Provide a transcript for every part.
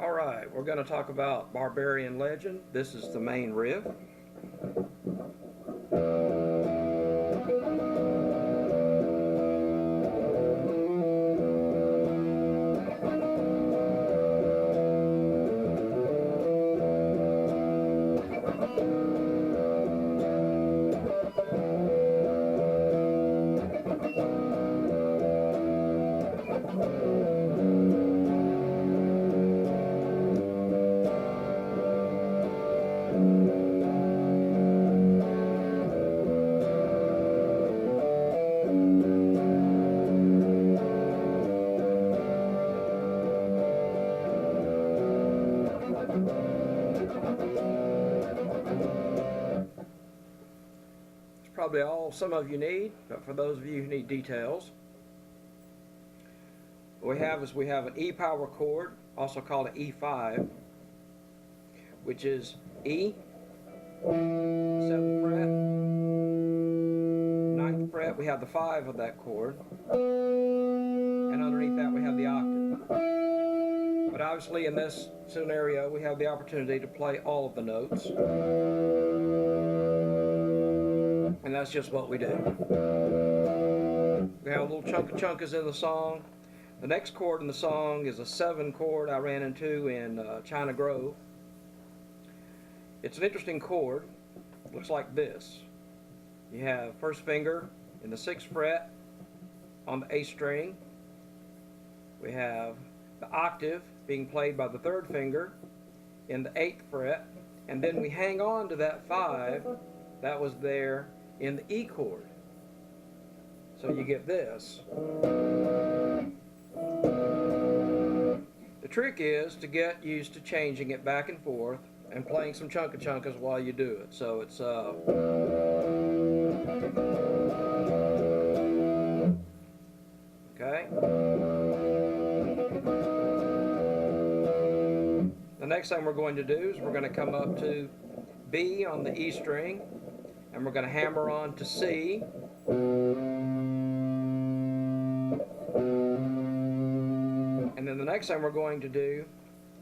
Alright, we're going to talk about Barbarian Legend. This is the main riff. Probably all some of you need, but for those of you who need details, what we have an E power chord, also called an E5, which is E, 7th fret, 9th fret, we have the 5 of that chord, and underneath that we have the octave. But obviously in this scenario we have the opportunity to play all of the notes. And that's just what we do. We have a little chunk of chunkas in the song. The next chord in the song is a 7 chord I ran into in China Grove. It's an interesting chord. It looks like this. You have first finger in the 6th fret on the A string. We have the octave being played by the 3rd finger in the 8th fret. And then we hang on to that 5 that was there in the E chord. So you get this. The trick is to get used to changing it back and forth and playing some chunkas while you do it. So it's okay. The next thing we're going to do is we're going to come up to B on the E string, and we're going to hammer on to C, and then the next thing we're going to do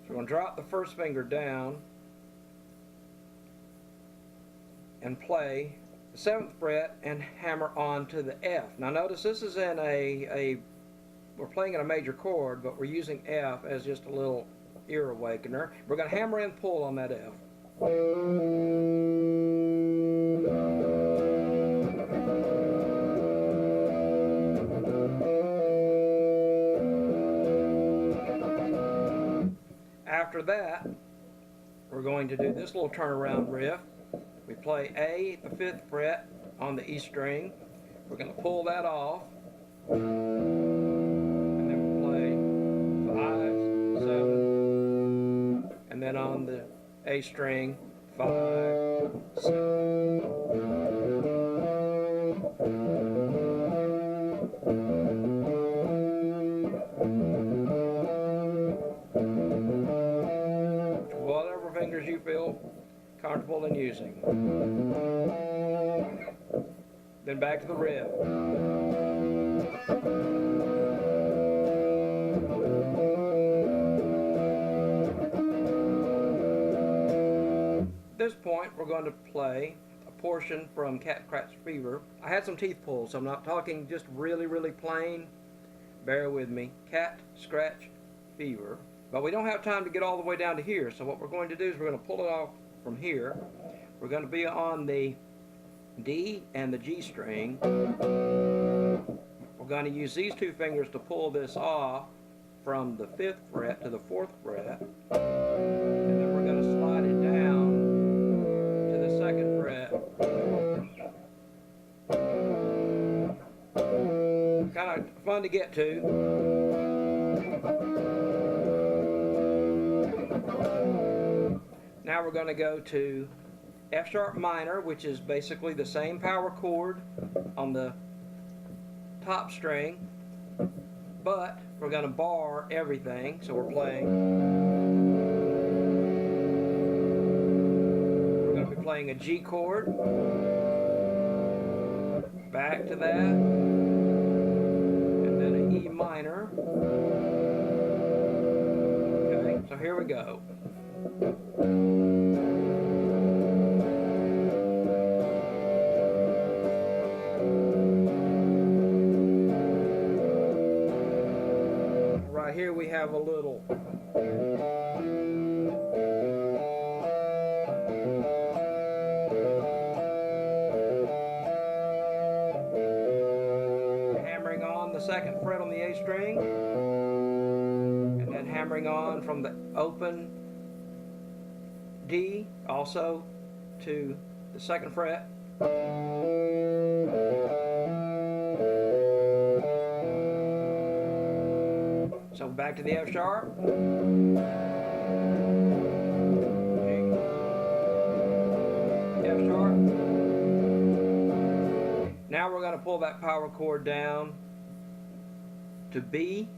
is we're going to drop the first finger down and play the 7th fret and hammer on to the F. Now notice this is in we're playing in a major chord, but we're using F as just a little ear awakener. We're going to hammer and pull on that F. After that, we're going to do this little turnaround riff. We play A at the 5th fret on the E string. We're going to pull that off, and then we'll play 5, 7, and then on the A string, 5, 7. Whatever fingers you feel comfortable in using. Then back to the riff. At this point, we're going to play a portion from Cat Scratch Fever. I had some teeth pulled, so I'm not talking just really plain. Bear with me. Cat Scratch Fever. But we don't have time to get all the way down to here, so what we're going to do is we're going to pull it off from here. We're going to be on the D and the G string. We're going to use these 2 fingers to pull this off from the 5th fret to the 4th fret. And then we're going to slide it down to the 2nd fret. Kind of fun to get to. Now we're going to go to F sharp minor, which is basically the same power chord on the top string, but we're going to bar everything. So we're going to be playing a G chord, back to that, and then an E minor. Okay, so here we go. Right here we have a little hammering on the second fret on the A string, and then hammering on from the open D also to the second fret. So back to the F sharp. G. F sharp. Now we're going to pull that power chord down to B.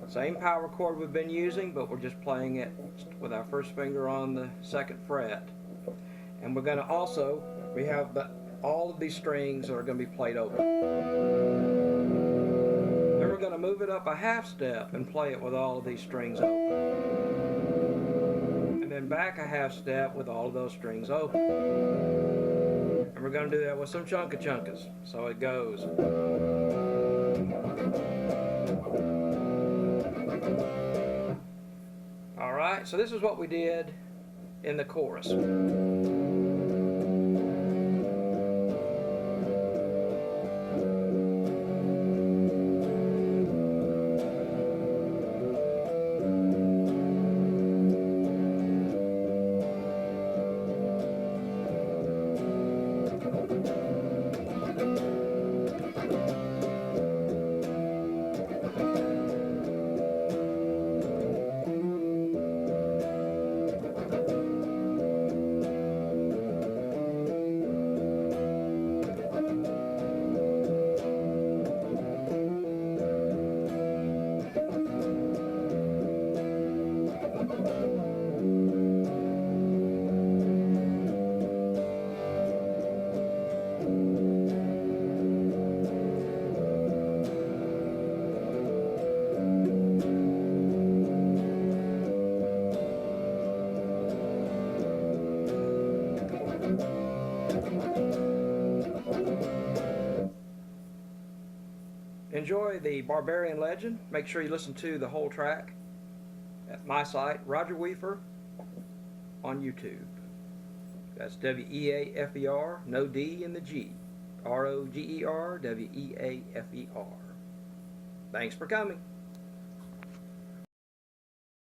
Same power chord we've been using, but we're just playing it with our first finger on the second fret. And we're going to also, we have all of these strings that are going to be played open. Then we're going to move it up a half step and play it with all of these strings open. And then back a half step with all of those strings open. And we're going to do that with some chunka-chunkas. So it goes. Alright, so this is what we did in the chorus. Enjoy the Barbarian Legend. Make sure you listen to the whole track at my site, Roger Weafer, on YouTube. That's W-E-A-F-E-R, no D in the G. R-O-G-E-R, W-E-A-F-E-R. Thanks for coming.